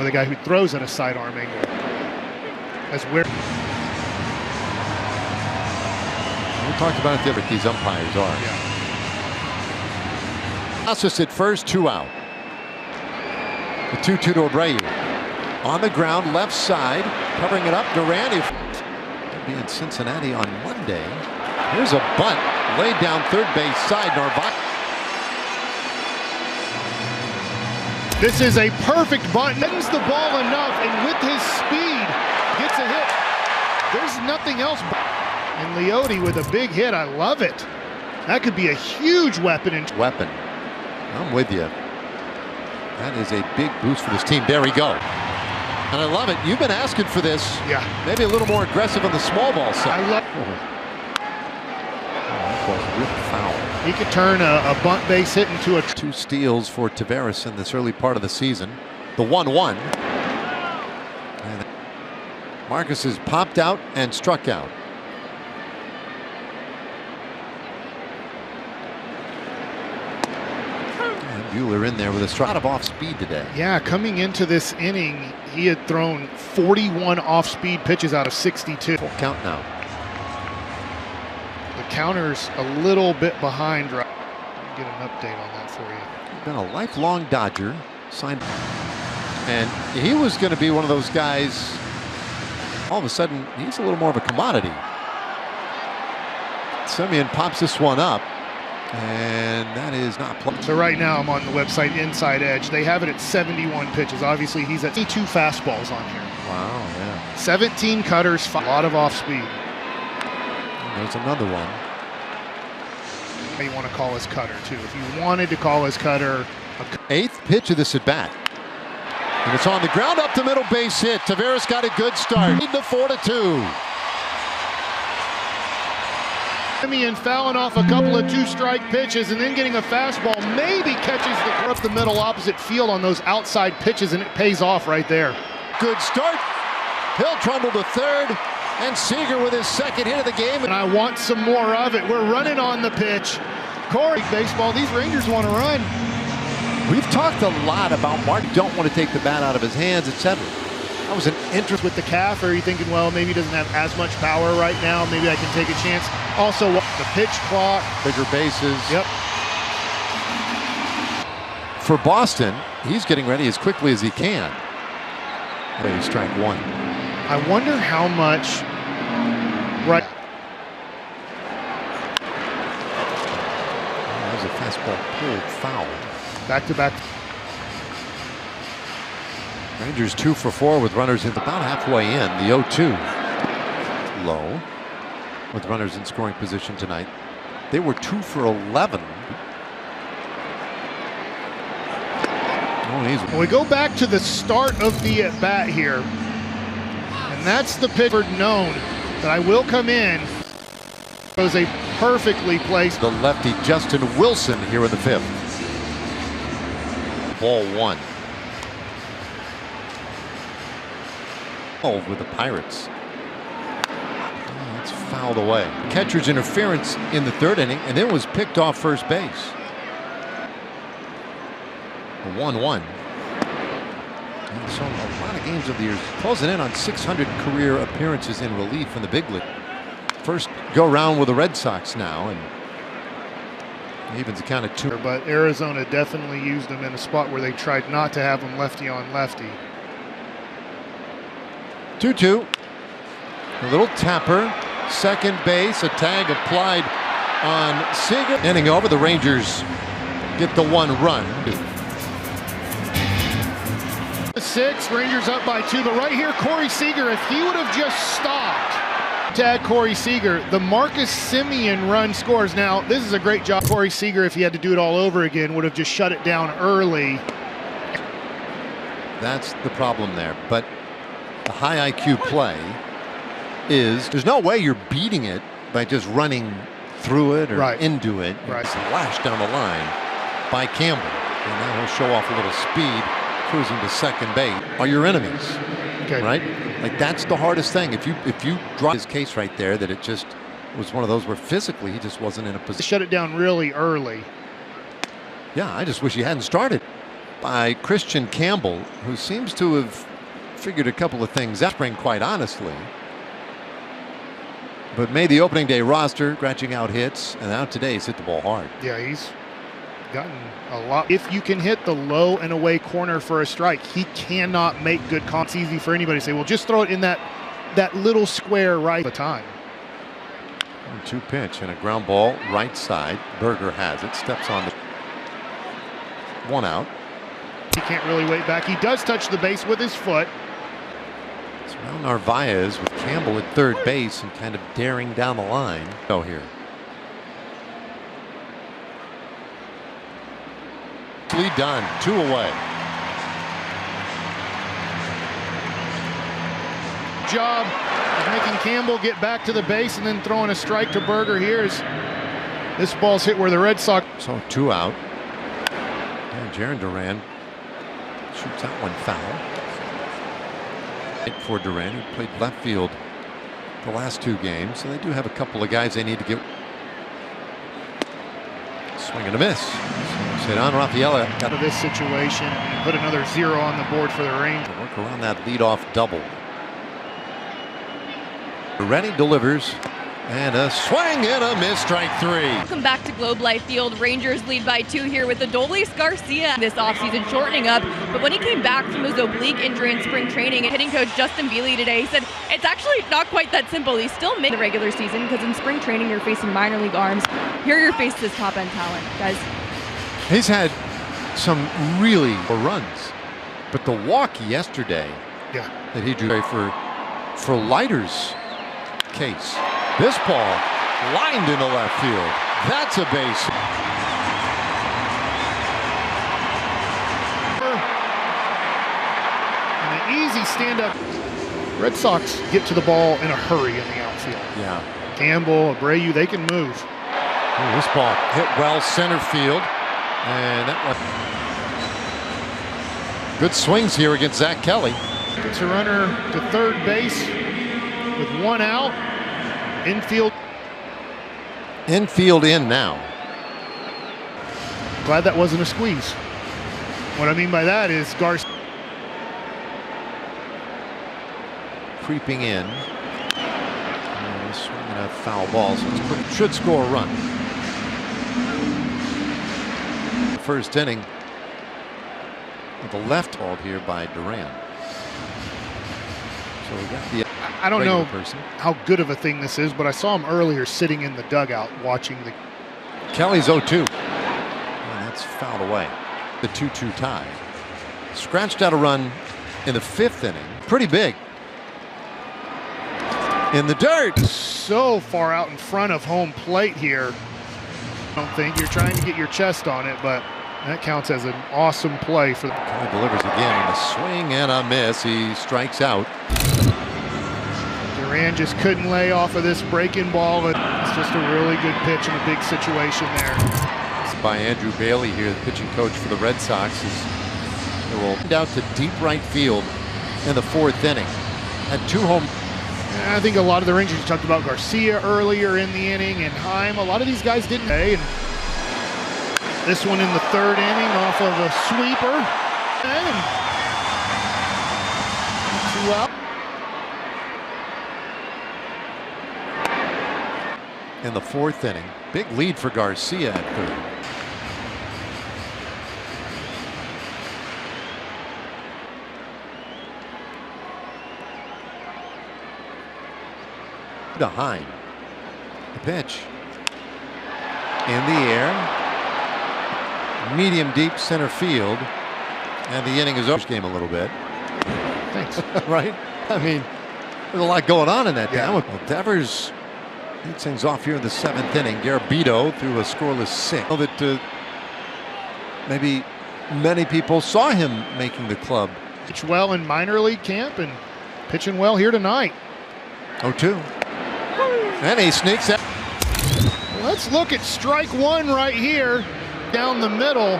with a guy who throws at a sidearm angle. As where we talked about how different these umpires are. Yeah. Casas at first, 2 out. The 2-2 to Abreu. On the ground, left side, covering it up. Duran, he'll be in Cincinnati on Monday. Here's a bunt laid down third base side. Narvaez. This is a perfect bunt. Bends the ball enough, and with his speed, gets a hit. There's nothing else. And Leote with a big hit. I love it. That could be a huge weapon. I'm with you. That is a big boost for this team. There we go. And I love it. You've been asking for this. Yeah. Maybe a little more aggressive on the small ball side. I love. That was real foul. He could turn a bunt base hit into a 2 steals for Taveras in this early part of the season. The 1-1. And Marcus has popped out and struck out. And Buehler in there with a strike. A lot of off speed today. Yeah, coming into this inning, he had thrown 41 off-speed pitches out of 62. Full count now. The counter's a little bit behind. Get an update on that for you. Been a lifelong Dodger, signed, and he was going to be one of those guys. All of a sudden, he's a little more of a commodity. Semien pops this one up, and that is not plugged. So right now I'm on the website Inside Edge. They have it at 71 pitches. Obviously, he's at 22 fastballs on here. Wow, yeah. 17 cutters, a lot of off speed. There's another one. You want to call his cutter too. If you wanted to call his cutter. 8th pitch of this at bat. And it's on the ground up the middle, base hit. Taveras got a good start. Lead to 4-2. Semien fouling off a couple of 2-strike pitches and then getting a fastball. Maybe catches the up the middle opposite field on those outside pitches, and it pays off right there. Good start. Hill trundled to third. And Seager with his second hit of the game. And I want some more of it. We're running on the pitch. Corey, baseball, these Rangers want to run. We've talked a lot about Mark don't want to take the bat out of his hands, etc. That was an interest with the calf. Or are you thinking, well, maybe he doesn't have as much power right now. Maybe I can take a chance. Also, the pitch clock. Bigger bases. Yep. For Boston, he's getting ready as quickly as he can. There, strike 1. I wonder how much. Right. That was a fastball pulled foul. Back to back. Rangers 2 for 4 with runners in about halfway in. The 0-2 low with runners in scoring position tonight. They were 2 for 11. Well, we go back to the start of the at bat here. And that's the pitcher known that I will come in. It was a perfectly placed. The lefty Justin Wilson here in the 5th. Ball 1. With the Pirates. Oh, it's fouled away. Catcher's interference in the 3rd inning, and then was picked off first base. A 1-1. So a lot of games of the year, closing in on 600 career appearances in relief in the big league. First go round with the Red Sox now, and evens the count at 2. But Arizona definitely used him in a spot where they tried not to have him lefty on lefty. 2-2. A little tapper. Second base. A tag applied on Seager. Inning over. The Rangers get the 1 run. 6. Rangers up by 2. But right here, Corey Seager, if he would have just stopped. Tag Corey Seager. The Marcus Semien run scores. Now, this is a great job. Corey Seager, if he had to do it all over again, would have just shut it down early. That's the problem there. But the high IQ play is there's no way you're beating it by just running through it or into it. Right. Slash down the line by Campbell. And now he'll show off a little speed, cruising to second base. Are your enemies. Okay. Right? Like, that's the hardest thing. If you drop his case right there, that it just was one of those where physically he just wasn't in a position. Shut it down really early. Yeah, I just wish he hadn't started. by Christian Campbell, who seems to have figured a couple of things out, spring, quite honestly. But made the opening day roster, scratching out hits, and now today he's hit the ball hard. Yeah, he's gotten a lot. If you can hit the low and away corner for a strike, he cannot make good calls. It's easy for anybody to say, well, just throw it in that little square right at the time. 2 pitch and a ground ball right side. Berger has it. Steps on the 1 out. He can't really wait back. He does touch the base with his foot. It's now Narvaez with Campbell at third base and kind of daring down the line. Go here. Lead done. 2 away. Job of making Campbell get back to the base and then throwing a strike to Berger here as this ball's hit where the Red Sox. So 2 out. And Jarren Duran shoots that one foul. For Duran, who played left field the last 2 games, so they do have a couple of guys they need to get. Swing and a miss. Hit on Rafaela. Out of this situation and put another 0 on the board for the Rangers. Work around that leadoff double. Rennie delivers, and a swing and a miss, strike 3. Welcome back to Globe Life Field. Rangers lead by 2 here with Adolis Garcia this offseason shortening up. But when he came back from his oblique injury in spring training, hitting coach Justin Bealey today, he said it's actually not quite that simple. He's still mid the regular season because in spring training you're facing minor league arms. Here you're facing this top end talent, guys. He's had some really runs, but the walk yesterday that he drew for Leiter's case. This ball lined into left field. That's a base. And an easy stand-up. Red Sox get to the ball in a hurry in the outfield. Yeah. Campbell, Abreu, they can move. Oh, this ball hit well center field. And that one. Good swings here against Zach Kelly. Gets a runner to third base with 1 out. Infield. Infield in now. Glad that wasn't a squeeze. What I mean by that is Garcia Creeping in. Swinging a foul ball, so it should score a run. First inning with the left hauled here by Duran. So we got the I don't know person. how good of a thing this is, but I saw him earlier sitting in the dugout watching the. Kelly's 0-2. That's fouled away. The 2-2 tie. Scratched out a run in the 5th inning. Pretty big. In the dirt. So far out in front of home plate here. I don't think you're trying to get your chest on it, but that counts as an awesome play for. Kelly delivers again. A swing and a miss. He strikes out. Duran just couldn't lay off of this breaking ball, but it's just a really good pitch in a big situation there. It's by Andrew Bailey here, the pitching coach for the Red Sox. It will out to deep right field in the 4th inning. Had 2 home. I think a lot of the Rangers talked about Garcia earlier in the inning and Heim. A lot of these guys didn't. And this one in the 3rd inning off of a sweeper. And 2 out. In the 4th inning. Big lead for Garcia at 3rd. To Heim. The pitch. In the air. Medium deep center field. And the inning is over. Game a little bit. Thanks. Right? I mean, there's a lot going on in that Yeah. down. Well, Devers leads things off here in the 7th inning. Garabito threw a scoreless 6. I know that maybe many people saw him making the club. Pitched well in minor league camp and pitching well here tonight. 0-2. And he sneaks out. Let's look at strike 1 right here down the middle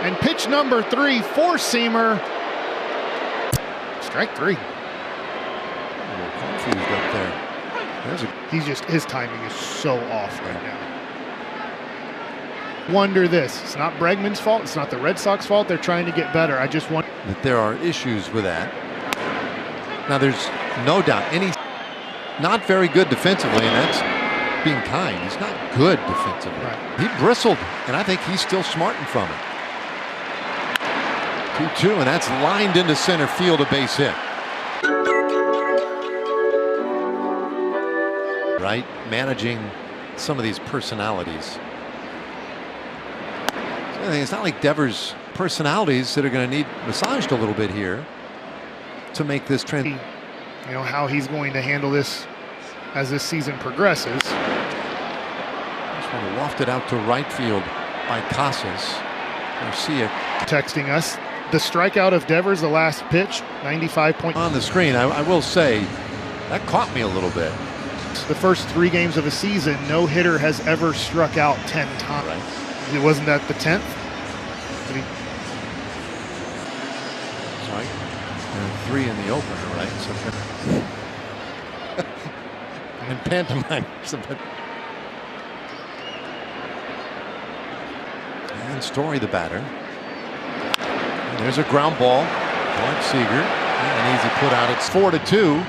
and pitch number 3, 4-seamer. Strike 3. A little confused up there. There's a His timing is so off right now. wonder this. It's not Bregman's fault. It's not the Red Sox fault. They're trying to get better. I just want that there are issues with that. Now, there's no doubt not very good defensively, and that's being kind. He's not good defensively. Right. He bristled, and I think he's still smarting from it. 2-2, and that's lined into center field, a base hit. Right, managing some of these personalities. So it's not like Devers' personalities that are going to need massaged a little bit here to make this trend. You know how he's going to handle this as this season progresses. Just want to waft it out to right field by Casas. Garcia texting us the strikeout of Devers, the last pitch, 95 point. On the screen, I will say that caught me a little bit. The first 3 games of the season, no hitter has ever struck out 10 times. Right. It wasn't that the 10th. Sorry. 3 in the opener, right? So and pantomime. And Story, the batter. And there's a ground ball. Seager. An easy put out. It's 4-2.